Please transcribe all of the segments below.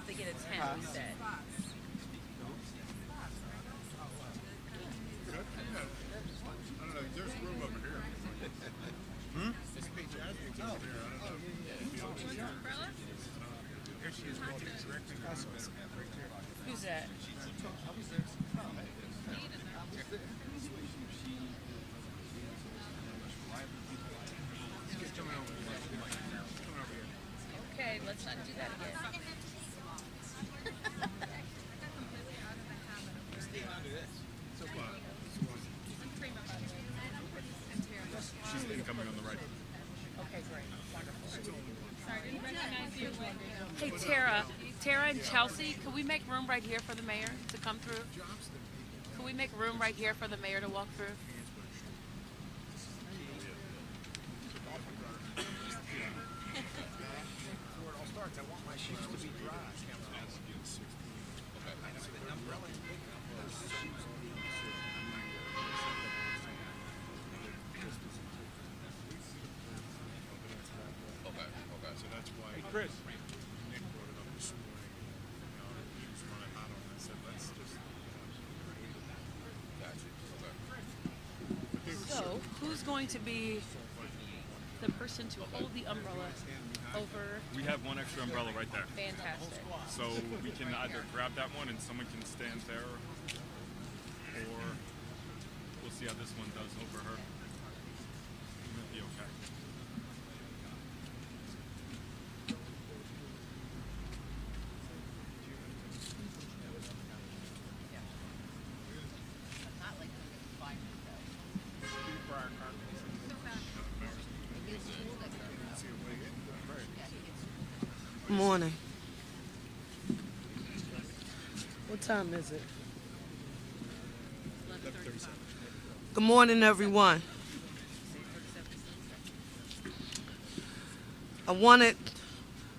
have to get a tent, we said. I don't know, there's room over here. It's Jasmine's over there. I don't know. Here she is walking directly across the Who's that? Okay, let's not do that again. She's incoming on the right. Okay, great. Wonderful. Hey, Tara and Chelsea, can we make room right here for the mayor to come through? Can we make room right here for the mayor to walk through? Before it all starts, I want my shoes to be dry. So that's why Chris. Nick brought it up this morning. He was running hot on it. I said, let's just. So, who's going to be the person to hold the umbrella over? We have one extra umbrella right there. Fantastic. So we can either grab that one and someone can stand there, or we'll see how this one does over her. It might be okay. Morning. What time is it? Good morning, everyone. I wanted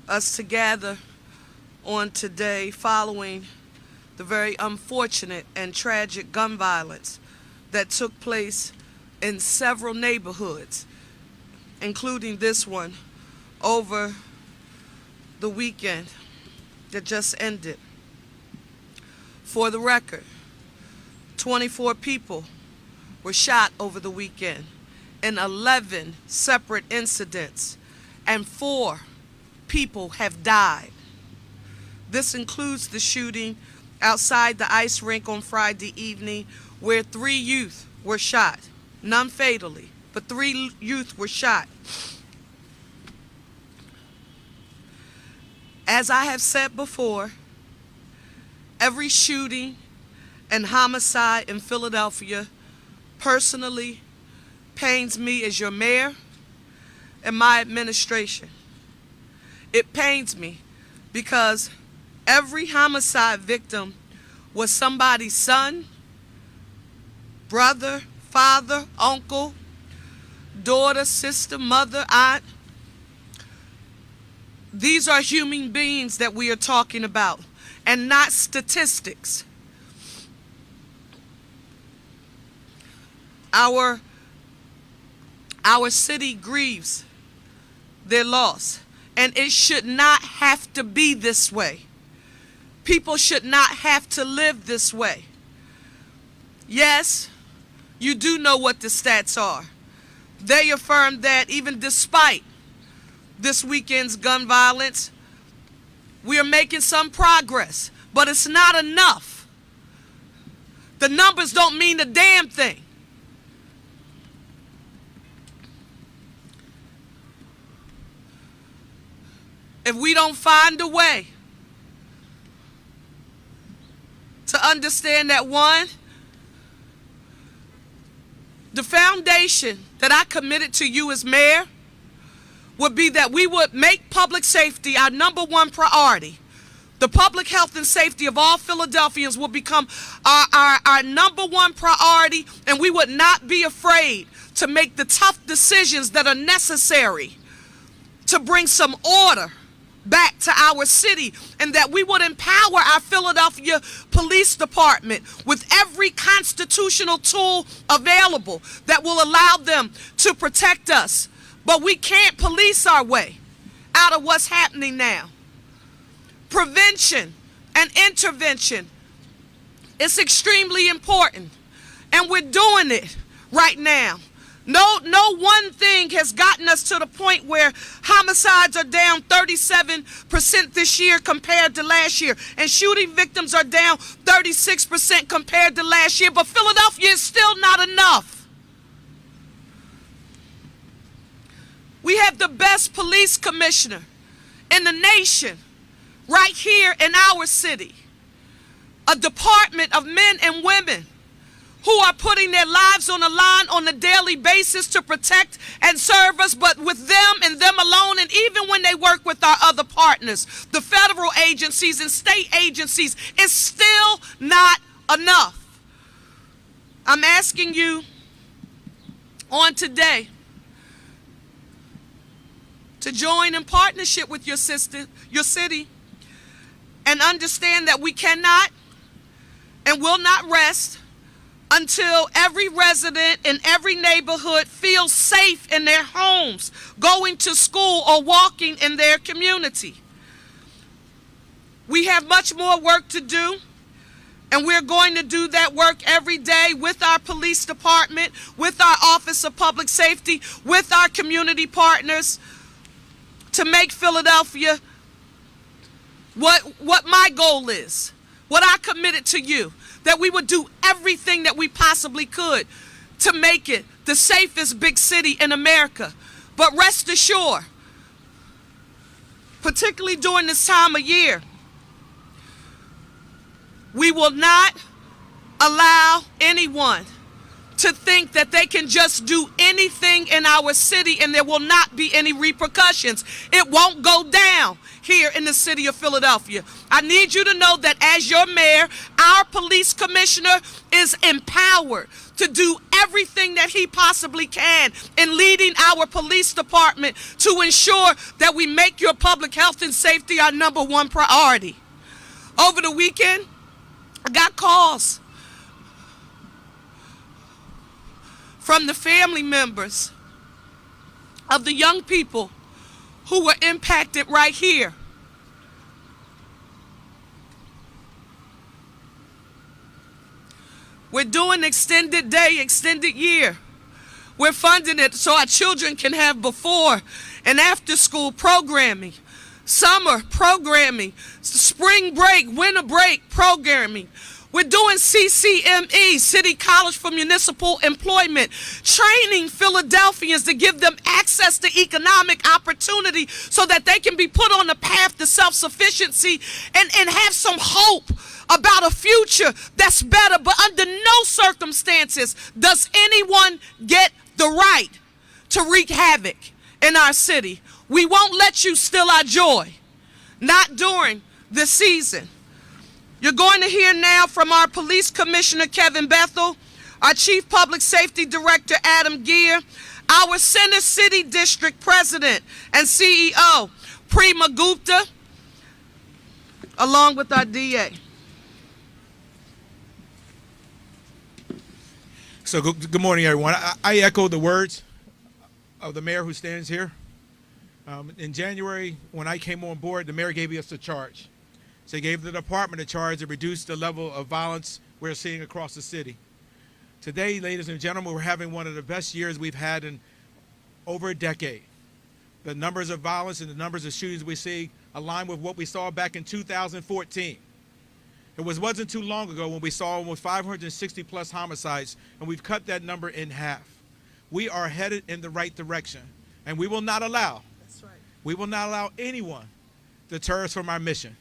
us to gather on today following the very unfortunate and tragic gun violence that took place in several neighborhoods, including this one, over the weekend that just ended. For the record, 24 people were shot over the weekend in 11 separate incidents, and 4 people have died. This includes the shooting outside the ice rink on Friday evening, where 3 youth were shot, none fatally, but 3 youth were shot. As I have said before, every shooting and homicide in Philadelphia personally pains me as your mayor and my administration. It pains me because every homicide victim was somebody's son, brother, father, uncle, daughter, sister, mother, aunt. These are human beings that we are talking about, and not statistics. Our city grieves their loss, and it should not have to be this way. People should not have to live this way. Yes, you do know what the stats are. They affirm that even despite this weekend's gun violence, we are making some progress, but it's not enough. The numbers don't mean a damn thing. If we don't find a way to understand that, one, the foundation that I committed to you as mayor would be that we would make public safety our #1 priority. The public health and safety of all Philadelphians will become our #1 priority, and we would not be afraid to make the tough decisions that are necessary to bring some order back to our city, and that we would empower our Philadelphia Police Department with every constitutional tool available that will allow them to protect us. But we can't police our way out of what's happening now. prevention and intervention is extremely important, and we're doing it right now. No one thing has gotten us to the point where homicides are down 37% this year compared to last year, and shooting victims are down 36% compared to last year, but Philadelphia is still not enough. We have the best police commissioner in the nation right here in our city, a department of men and women who are putting their lives on the line on a daily basis to protect and serve us, but with them and them alone, and even when they work with our other partners, the federal agencies and state agencies, it's still not enough. I'm asking you on today to join in partnership with your city, and understand that we cannot and will not rest until every resident in every neighborhood feels safe in their homes, going to school or walking in their community. We have much more work to do, and we're going to do that work every day with our police department, with our Office of Public Safety, with our community partners, to make Philadelphia what my goal is, what I committed to you, that we would do everything that we possibly could to make it the safest big city in America. But rest assured, particularly during this time of year, we will not allow anyone to think that they can just do anything in our city and there will not be any repercussions. It won't go down here in the city of Philadelphia. I need you to know that as your mayor, our police commissioner is empowered to do everything that he possibly can in leading our police department to ensure that we make your public health and safety our #1 priority. Over the weekend, I got calls from the family members of the young people who were impacted right here. We're doing extended day, extended year. We're funding it so our children can have before and after school programming, summer programming, spring break, winter break programming. We're doing CCME, City College for Municipal Employment, training Philadelphians to give them access to economic opportunity so that they can be put on the path to self-sufficiency and have some hope about a future that's better. But under no circumstances does anyone get the right to wreak havoc in our city. We won't let you steal our joy, not during this season. You're going to hear now from our Police Commissioner, Kevin Bethel, our Chief Public Safety Director, Adam Geer, our Center City District President and CEO, Prima Gupta, along with our DA. So good morning, everyone. I echo the words of the mayor who stands here. In January, when I came on board, the mayor gave us a charge. So he gave the department a charge to reduce the level of violence we're seeing across the city. Today, ladies and gentlemen, we're having one of the best years we've had in over a decade. The numbers of violence and the numbers of shootings we see align with what we saw back in 2014. It wasn't too long ago when we saw almost 560 plus homicides, and we've cut that number in half. We are headed in the right direction, and we will not allow, we will not allow anyone to deter us from our mission.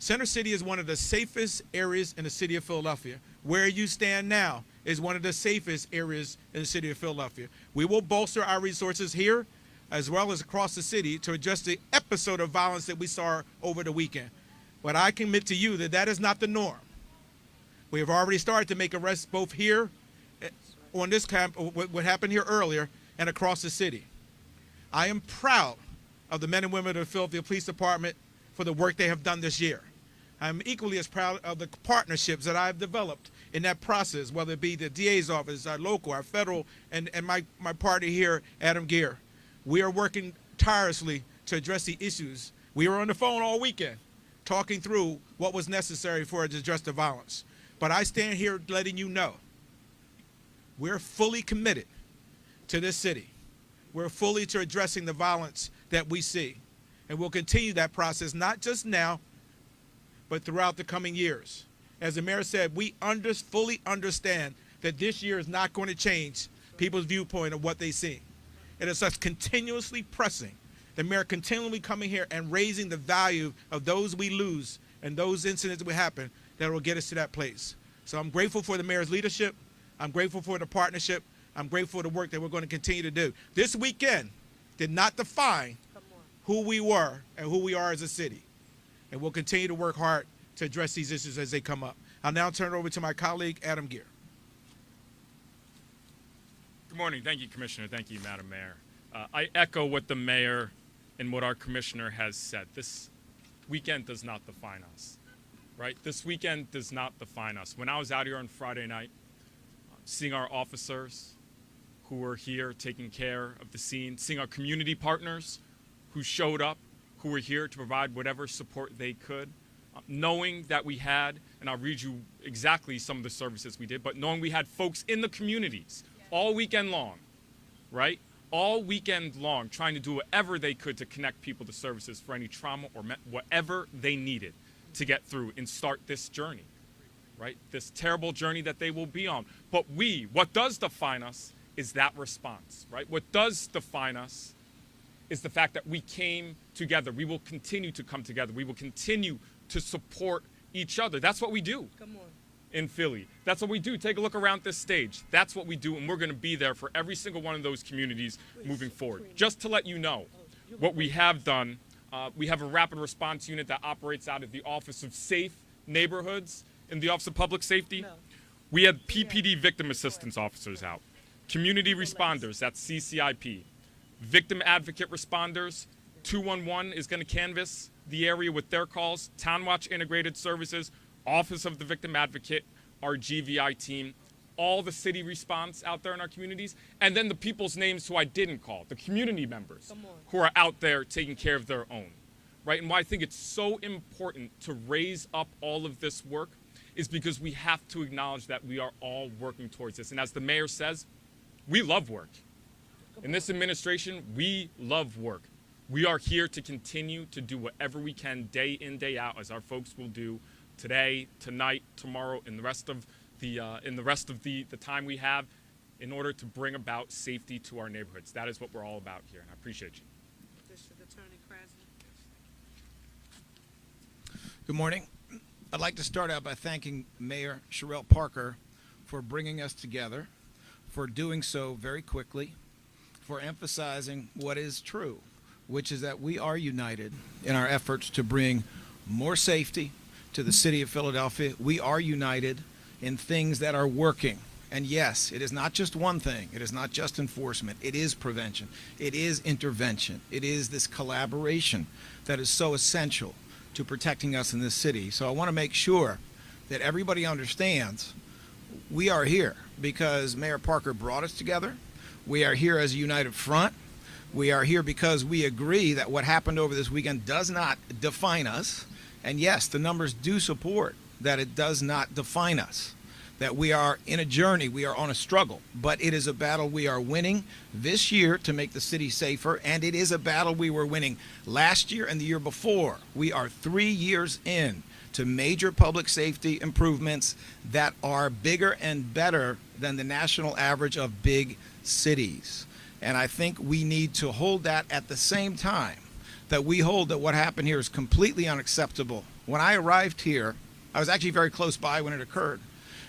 Center City is one of the safest areas in the city of Philadelphia. Where you stand now is one of the safest areas in the city of Philadelphia. We will bolster our resources here as well as across the city to address the episode of violence that we saw over the weekend. But I commit to you that that is not the norm. We have already started to make arrests both here on this camp, what happened here earlier, and across the city. I am proud of the men and women of the Philadelphia Police Department for the work they have done this year. I'm equally as proud of the partnerships that I've developed in that process, whether it be the DA's office, our local, our federal, and my partner here, Adam Geer. We are working tirelessly to address the issues. We were on the phone all weekend talking through what was necessary for it to address the violence. But I stand here letting you know we're fully committed to this city. We're fully to addressing the violence that we see. And we'll continue that process, not just now, but throughout the coming years. As the mayor said, we fully understand that this year is not going to change people's viewpoint of what they see. It is us continuously pressing, the mayor continually coming here and raising the value of those we lose and those incidents that happen that will get us to that place. So I'm grateful for the mayor's leadership. I'm grateful for the partnership. I'm grateful for the work that we're going to continue to do. This weekend did not define who we were and who we are as a city. And we'll continue to work hard to address these issues as they come up. I'll now turn it over to my colleague, Adam Gear. Good morning. Thank you, Commissioner. Thank you, Madam Mayor. I echo what the mayor and what our commissioner has said. This weekend does not define us, right? This weekend does not define us. When I was out here on Friday night, seeing our officers who were here taking care of the scene, seeing our community partners who showed up, who were here to provide whatever support they could, knowing that we had, and I'll read you exactly some of the services we did, but knowing we had folks in the communities all weekend long, right? All weekend long, trying to do whatever they could to connect people to services for any trauma or whatever they needed to get through and start this journey, right? This terrible journey that they will be on. But what does define us is that response, right? What does define us is the fact that we came together. We will continue to come together. We will continue to support each other. That's what we do. Come on. In Philly. That's what we do. Take a look around this stage. That's what we do, and we're going to be there for every single one of those communities moving forward. Just to let you know what we have done, we have a rapid response unit that operates out of the Office of Safe Neighborhoods and the Office of Public Safety. We had PPD victim assistance officers out, community responders, that's CCIP, victim advocate responders. 211 is going to canvass the area with their calls, Town Watch Integrated Services, Office of the Victim Advocate, our GVI team, all the city response out there in our communities, and then the people's names who I didn't call, the community members who are out there taking care of their own, right? And why I think it's so important to raise up all of this work is because we have to acknowledge that we are all working towards this. And as the mayor says, we love work. In this administration, we love work. We are here to continue to do whatever we can day in, day out, as our folks will do today, tonight, tomorrow, and the rest of the time we have, in order to bring about safety to our neighborhoods. That is what we're all about here, and I appreciate you. District Attorney Krasny. Good morning. I'd like to start out by thanking Mayor Cherelle Parker for bringing us together, for doing so very quickly, for emphasizing what is true, which is that we are united in our efforts to bring more safety to the city of Philadelphia. We are united in things that are working. And yes, it is not just one thing. It is not just enforcement. It is prevention. It is intervention. It is this collaboration that is so essential to protecting us in this city. So I want to make sure that everybody understands we are here because Mayor Parker brought us together. We are here as a united front. We are here because we agree that what happened over this weekend does not define us. And yes, the numbers do support that it does not define us, that we are in a journey, we are on a struggle, but it is a battle we are winning this year to make the city safer, and it is a battle we were winning last year and the year before. We are 3 years in to major public safety improvements that are bigger and better than the national average of big cities. And I think we need to hold that at the same time that we hold that what happened here is completely unacceptable. When I arrived here, I was actually very close by when it occurred.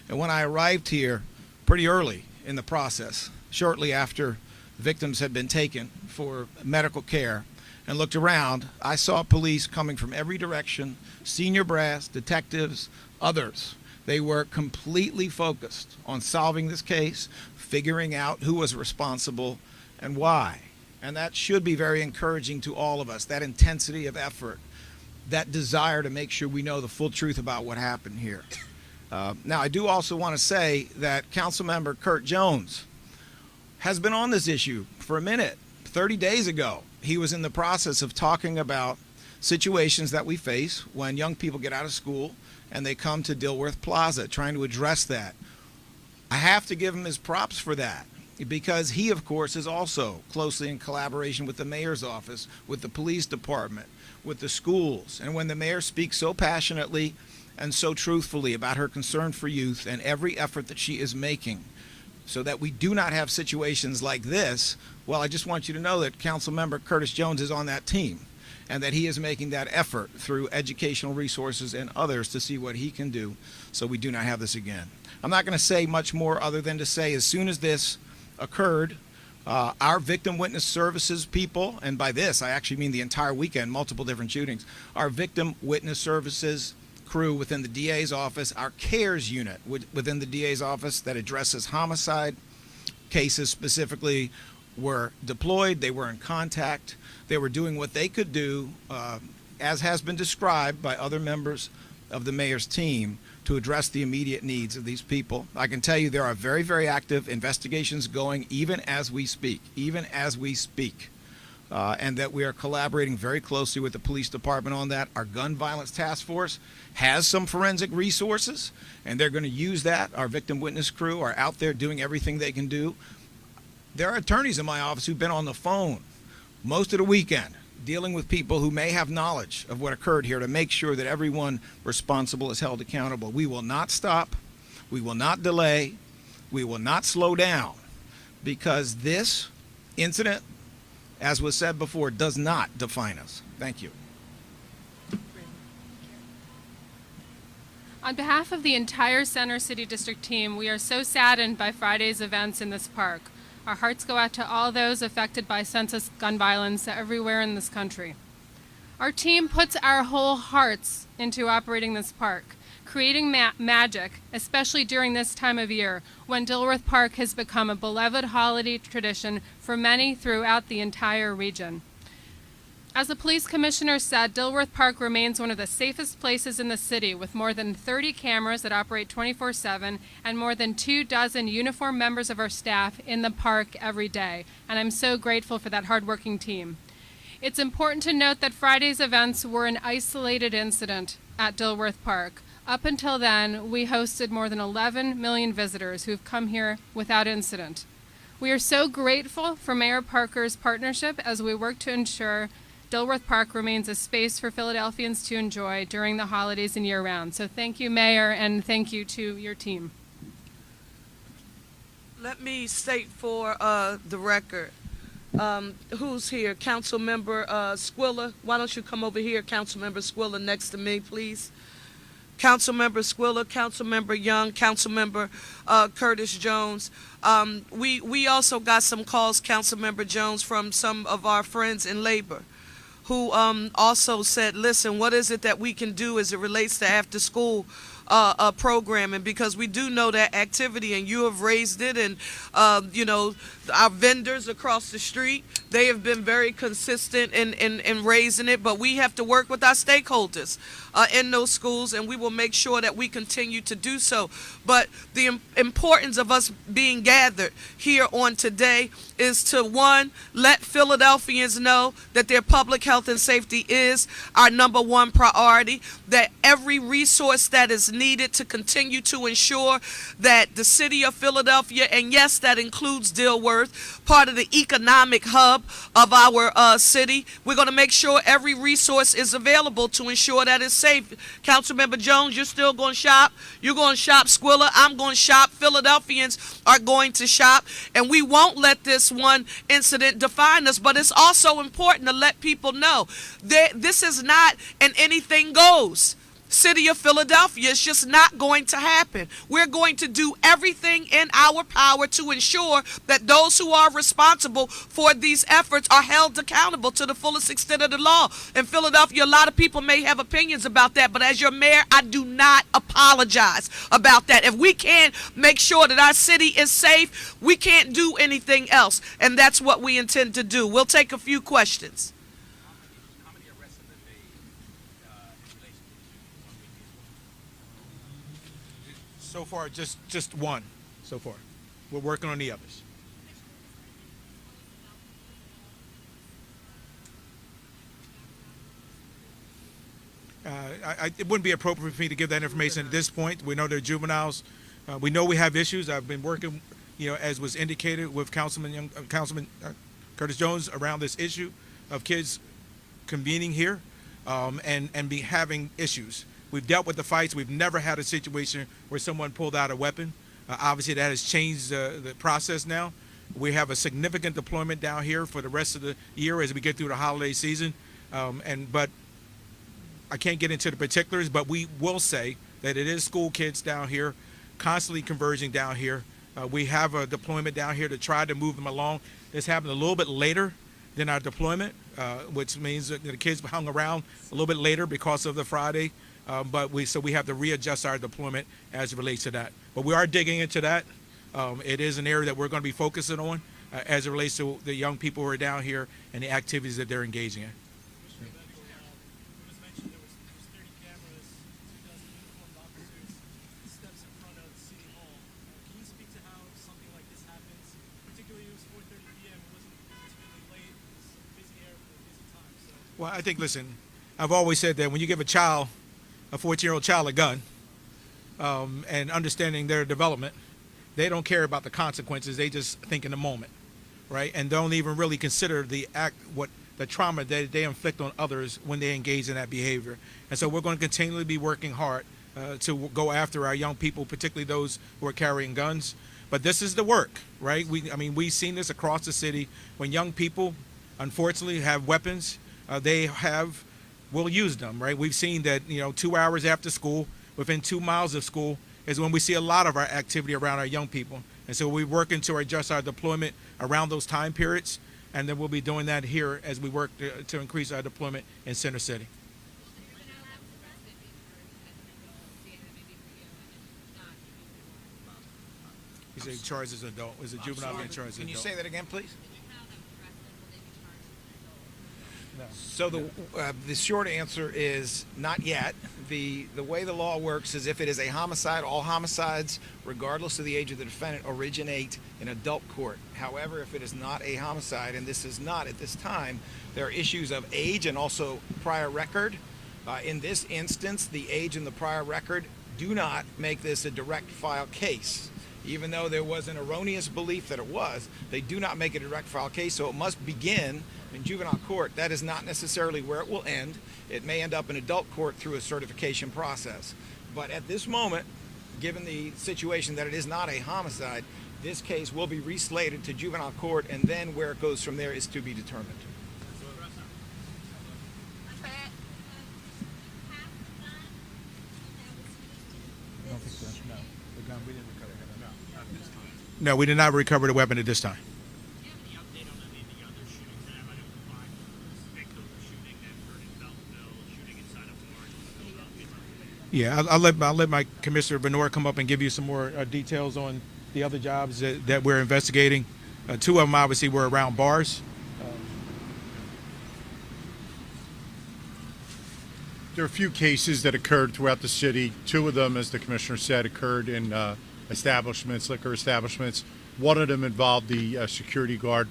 And when I arrived here pretty early in the process, shortly after victims had been taken for medical care, and looked around, I saw police coming from every direction, senior brass, detectives, others. They were completely focused on solving this case, figuring out who was responsible and why. And that should be very encouraging to all of us, that intensity of effort, that desire to make sure we know the full truth about what happened here. Now, I do also want to say that Councilmember Kurt Jones has been on this issue for a minute. 30 days ago, he was in the process of talking about situations that we face when young people get out of school and they come to Dilworth Plaza trying to address that. I have to give him his props for that, because he, of course, is also closely in collaboration with the mayor's office, with the police department, with the schools. And when the mayor speaks so passionately and so truthfully about her concern for youth and every effort that she is making so that we do not have situations like this, well, I just want you to know that Councilmember Curtis Jones is on that team, and that he is making that effort through educational resources and others to see what he can do so we do not have this again. I'm not going to say much more other than to say, as soon as this occurred, our victim witness services people, and by this I actually mean the entire weekend, multiple different shootings, our victim witness services crew within the DA's office, our CARES unit within the DA's office that addresses homicide cases specifically, were deployed. They were in contact. They were doing what they could do, as has been described by other members of the mayor's team, to address the immediate needs of these people. I can tell you there are very, very active investigations going even as we speak, and that we are collaborating very closely with the police department on that. Our gun violence task force has some forensic resources, and they're going to use that. Our victim witness crew are out there doing everything they can do. There are attorneys in my office who've been on the phone most of the weekend dealing with people who may have knowledge of what occurred here to make sure that everyone responsible is held accountable. We will not stop. We will not delay. We will not slow down, because this incident, as was said before, does not define us. Thank you. On behalf of the entire Center City District team, we are so saddened by Friday's events in this park. Our hearts go out to all those affected by senseless gun violence everywhere in this country. Our team puts our whole hearts into operating this park, creating magic, especially during this time of year when Dilworth Park has become a beloved holiday tradition for many throughout the entire region. As the police commissioner said, Dilworth Park remains one of the safest places in the city, with more than 30 cameras that operate 24/7 and more than 24 uniformed members of our staff in the park every day. And I'm so grateful for that hardworking team. It's important to note that Friday's events were an isolated incident at Dilworth Park. Up until then, we hosted more than 11 million visitors who've come here without incident. We are so grateful for Mayor Parker's partnership as we work to ensure Dilworth Park remains a space for Philadelphians to enjoy during the holidays and year-round. So thank you, Mayor, and thank you to your team. Let me state for the record, who's here? Councilmember Squilla. Why don't you come over here, Councilmember Squilla, next to me, please? Councilmember Squilla, Councilmember Young, Councilmember Curtis Jones. We also got some calls, Councilmember Jones, from some of our friends in labor, who also said, listen, what is it that we can do as it relates to after school programming, because we do know that activity, and you have raised it, and you know, our vendors across the street, they have been very consistent in raising it, but we have to work with our stakeholders in those schools, and we will make sure that we continue to do so. But the importance of us being gathered here on today is to, one, let Philadelphians know that their public health and safety is our #1 priority, that every resource that is needed to continue to ensure that the city of Philadelphia, and yes, that includes Dilworth, part of the economic hub of our city, we're going to make sure every resource is available to ensure that it's safe. Councilmember Jones, you're still going to shop. You're going to shop, Squilla. I'm going to shop. Philadelphians are going to shop. And we won't let this one incident define us, but it's also important to let people know that this is not an anything goes city of Philadelphia. It's just not going to happen. We're going to do everything in our power to ensure that those who are responsible for these efforts are held accountable to the fullest extent of the law. In Philadelphia, a lot of people may have opinions about that, but as your mayor, I do not apologize about that. If we can't make sure that our city is safe, we can't do anything else, and that's what we intend to do. We'll take a few questions. So far, just one. So far, we're working on the others. It wouldn't be appropriate for me to give that information at this point. We know they're juveniles. We know we have issues. I've been working, as was indicated, with Councilman Curtis Jones around this issue of kids convening here and be having issues. We've dealt with the fights. We've never had a situation where someone pulled out a weapon. Obviously, that has changed the process now. We have a significant deployment down here for the rest of the year as we get through the holiday season. But I can't get into the particulars, but we will say that it is school kids down here, constantly converging down here. We have a deployment down here to try to move them along. This happened a little bit later than our deployment, which means that the kids hung around a little bit later because of the Friday. So we have to readjust our deployment as it relates to that. But we are digging into that. It is an area that we're going to be focusing on as it relates to the young people who are down here and the activities that they're engaging in. Well, I think, listen, I've always said that when you give a 14-year-old child a gun, and understanding their development, they don't care about the consequences. They just think in the moment, right? And don't even really consider the trauma that they inflict on others when they engage in that behavior. And so we're going to continually be working hard to go after our young people, particularly those who are carrying guns. But this is the work, right? We've seen this across the city. When young people, unfortunately, have weapons, will use them, right? We've seen that, 2 hours after school, within 2 miles of school, is when we see a lot of our activity around our young people. And so we're working to adjust our deployment around those time periods, and then we'll be doing that here as we work to increase our deployment in Center City. He's a charged as an adult. Is a juvenile being charged as an adult? Can you say that again, please? So the short answer is not yet. The way the law works is if it is a homicide, all homicides, regardless of the age of the defendant, originate in adult court. However, if it is not a homicide, and this is not at this time, there are issues of age and also prior record. In this instance, the age and the prior record do not make this a direct file case. Even though there was an erroneous belief that it was, they do not make it a direct file case, so it must begin in juvenile court. That is not necessarily where it will end. It may end up in adult court through a certification process. But at this moment, given the situation that it is not a homicide, this case will be reslated to juvenile court, and then where it goes from there is to be determined. No, we did not recover the weapon at this time. Yeah, I'll let my Commissioner Benor come up and give you some more details on the other jobs that we're investigating. 2 of them obviously were around bars. There are a few cases that occurred throughout the city. 2 of them, as the Commissioner said, occurred in establishments, liquor establishments. One of them involved the security guard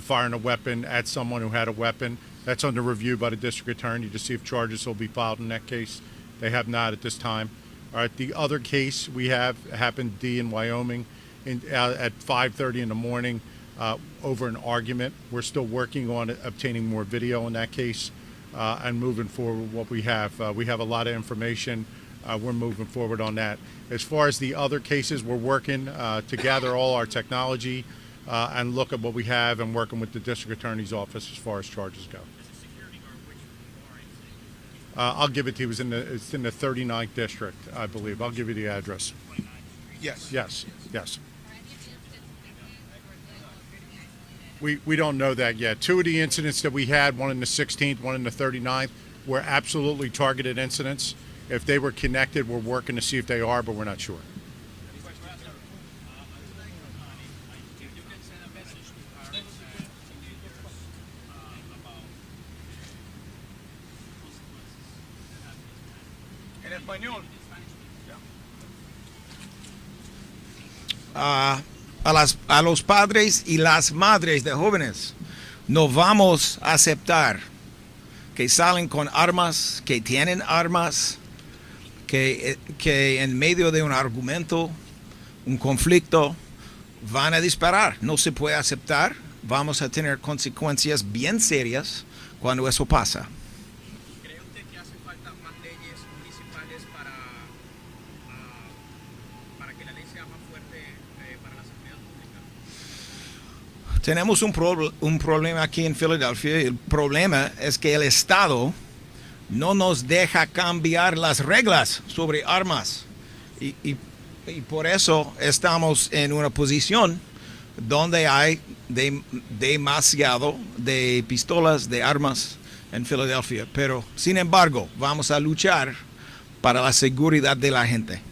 firing a weapon at someone who had a weapon. That's under review by the district attorney to see if charges will be filed in that case. They have not at this time. All right, the other case we have happened in Wyoming at 5:30 in the morning over an argument. We're still working on obtaining more video in that case and moving forward with what we have. We have a lot of information. We're moving forward on that. As far as the other cases, we're working to gather all our technology and look at what we have and working with the district attorney's office as far as charges go. I'll give it to you. It's in the 39th district, I believe. I'll give you the address. Yes. Yes. We don't know that yet. 2 of the incidents that we had, one in the 16th, one in the 39th, were absolutely targeted incidents. If they were connected, we're working to see if they are, but we're not sure. En español. A los padres y las madres de jóvenes, no vamos a aceptar que salen con armas, que tienen armas, que en medio de un argumento, un conflicto, van a disparar. No se puede aceptar. Vamos a tener consecuencias bien serias cuando eso pasa. ¿Cree usted que hace falta más leyes municipales para que la ley sea más fuerte para la seguridad pública? Tenemos un problema aquí en Filadelfia. El problema es que el Estado no nos deja cambiar las reglas sobre armas. Y por eso estamos en una posición donde hay demasiado de pistolas, de armas en Filadelfia. Pero, sin embargo, vamos a luchar para la seguridad de la gente.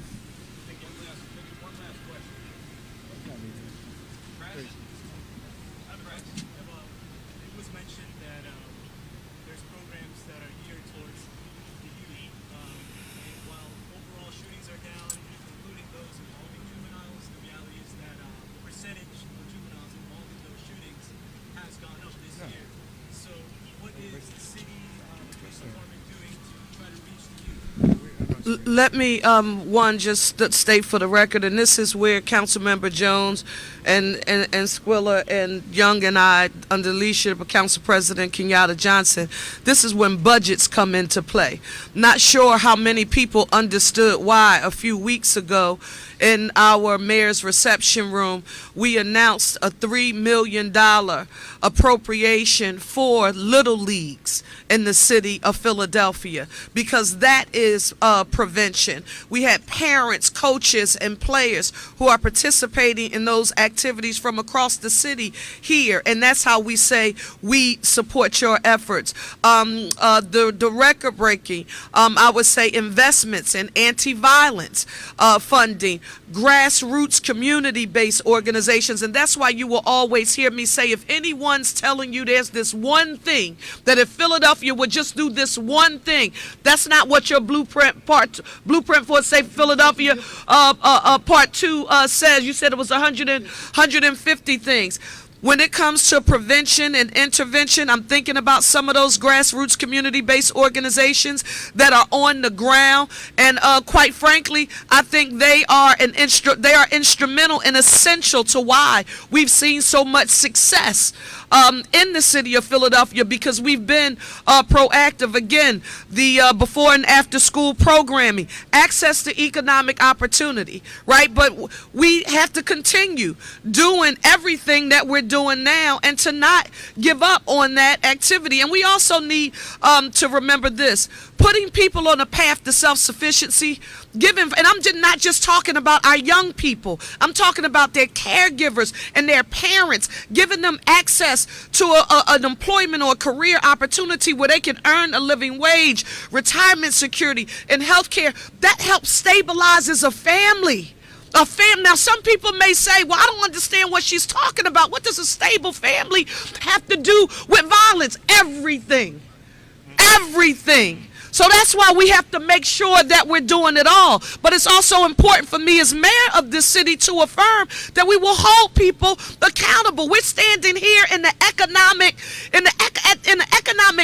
Let me, one, just state for the record, and this is where Councilmember Jones and Squilla and Young and I, under the leadership of Council President Kenyatta Johnson, this is when budgets come into play. Not sure how many people understood why a few weeks ago in our mayor's reception room, we announced a $3 million appropriation for little leagues in the city of Philadelphia, because that is prevention. We had parents, coaches, and players who are participating in those activities from across the city here, and that's how we say we support your efforts. The record-breaking, I would say, investments in anti-violence funding, grassroots community-based organizations, and that's why you will always hear me say, if anyone's telling you there's this one thing, that if Philadelphia would just do this one thing, that's not what your blueprint for Safe Philadelphia part 2 says. You said it was 150 things. When it comes to prevention and intervention, I'm thinking about some of those grassroots community-based organizations that are on the ground, and quite frankly, I think they are instrumental and essential to why we've seen so much success in the city of Philadelphia, because we've been proactive. Again, the before and after school programming, access to economic opportunity, right? But we have to continue doing everything that we're doing now and to not give up on that activity. And we also need to remember this: putting people on a path to self-sufficiency, and I'm not just talking about our young people, I'm talking about their caregivers and their parents, giving them access to an employment or a career opportunity where they can earn a living wage, retirement security, and health care. That helps stabilizes a family. Now, some people may say, well, I don't understand what she's talking about. What does a stable family have to do with violence? Everything. Everything. So that's why we have to make sure that we're doing it all. But it's also important for me as mayor of this city to affirm that we will hold people accountable. We're standing here in the economic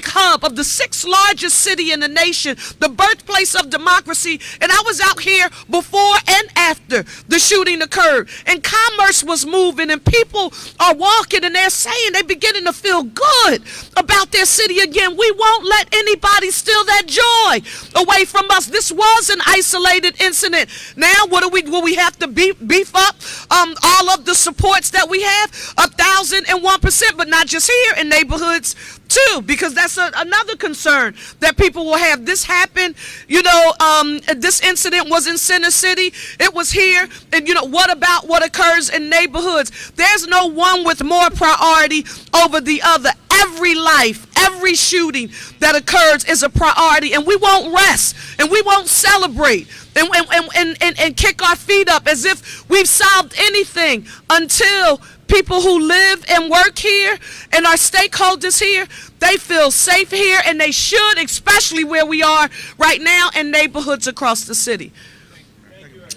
hub of the 6th largest city in the nation, the birthplace of democracy. And I was out here before and after the shooting occurred, and commerce was moving, and people are walking, and they're saying they're beginning to feel good about their city again. We won't let anybody steal that joy away from us. This was an isolated incident. Now, will we have to beef up all of the supports that we have? 1,001%, but not just here, in neighborhoods too, because that's another concern that people will have. This happened, this incident was in Center City, it was here, and what about what occurs in neighborhoods? There's no one with more priority over the other. Every life, every shooting that occurs is a priority, and we won't rest, and we won't celebrate, and kick our feet up as if we've solved anything until people who live and work here and our stakeholders here, they feel safe here, and they should, especially where we are right now in neighborhoods across the city.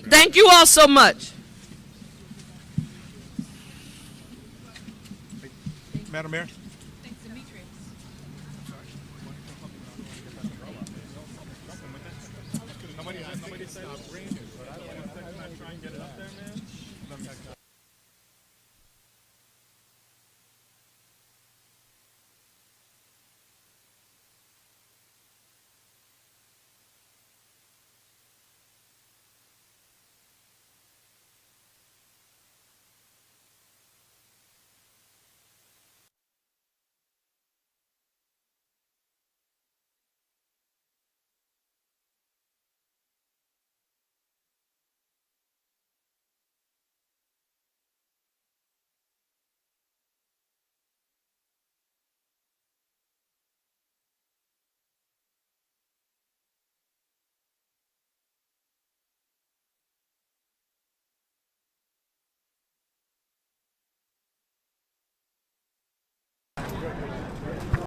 Thank you all so much. Madam Mayor? Somebody say it's brand new, but I don't want to try and get it up there, man.